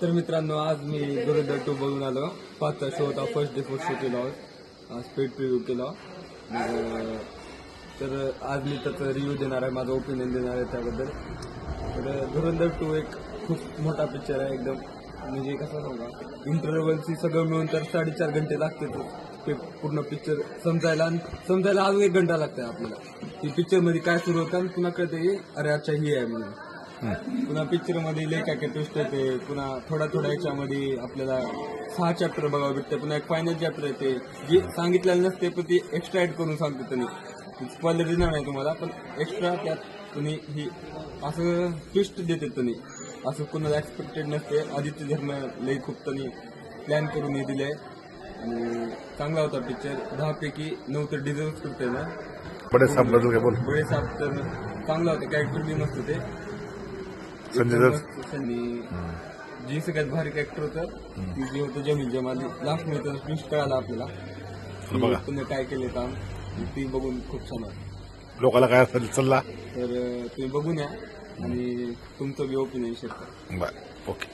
तर मित्रांनो, आज मी धुरंधर 2 बघून आलो. 5चा शो होता. फर्स्ट डे शो केला. आज पेड प्रिव्ह्यू केला. तर आज मी त्याचं रिव्ह्यू देणार आहे, माझं ओपिनियन देणार आहे त्याबद्दल. तर धुरंधर 2 एक खूप मोठा पिक्चर आहे एकदम. म्हणजे कसं सांगा, इंटरव्हलची सगळं मिळून तर 4.5 घंटे लागते पूर्ण पिक्चर समजायला. आणि समजायला अजून 1 घंटा लागतंय आपल्याला. ती पिक्चरमध्ये काय सुरू होतं आणि पुन्हा कळते की अरे अच्छा ही आहे म्हणून. पुन्हा पिक्चरमध्ये लय काय ट्विस्ट येते. पुन्हा थोड्या याच्यामध्ये आपल्याला 6 चॅप्टर बघावं भेटते. पुन्हा एक फायनल चॅप्टर येते जी सांगितलेलं नसते, पण ती एक्स्ट्रा ऍड करून सांगते त्यांनी. स्पॉइलर देणार नाही तुम्हाला, पण एक्स्ट्रा त्यात तुम्ही ही असं ट्विस्ट देते त्यांनी. असं कोणाला एक्सपेक्टेड नसते. आदित्य धर्म लय खूप त्यांनी प्लॅन करून हे दिले. आणि चांगला होता पिक्चर. 10 पैकी 9 तर डिझर्व करते ना. बडे साहेब तर चांगला होता. कॅरेक्टर बी मस्त होते. जी सगळ्यात भारी कॅरेक्टर होतं ती जे होतं जमील जमाली. लास्ट मध्ये ट्विस्ट कळाला आपल्याला तुम्ही काय केले काम. ती बघून खूप छान वाटतं. लोकांना काय सल्ला तर तुम्ही बघून या आणि तुमचं बी ओपिनियन शेअर करा. बरं, ओके.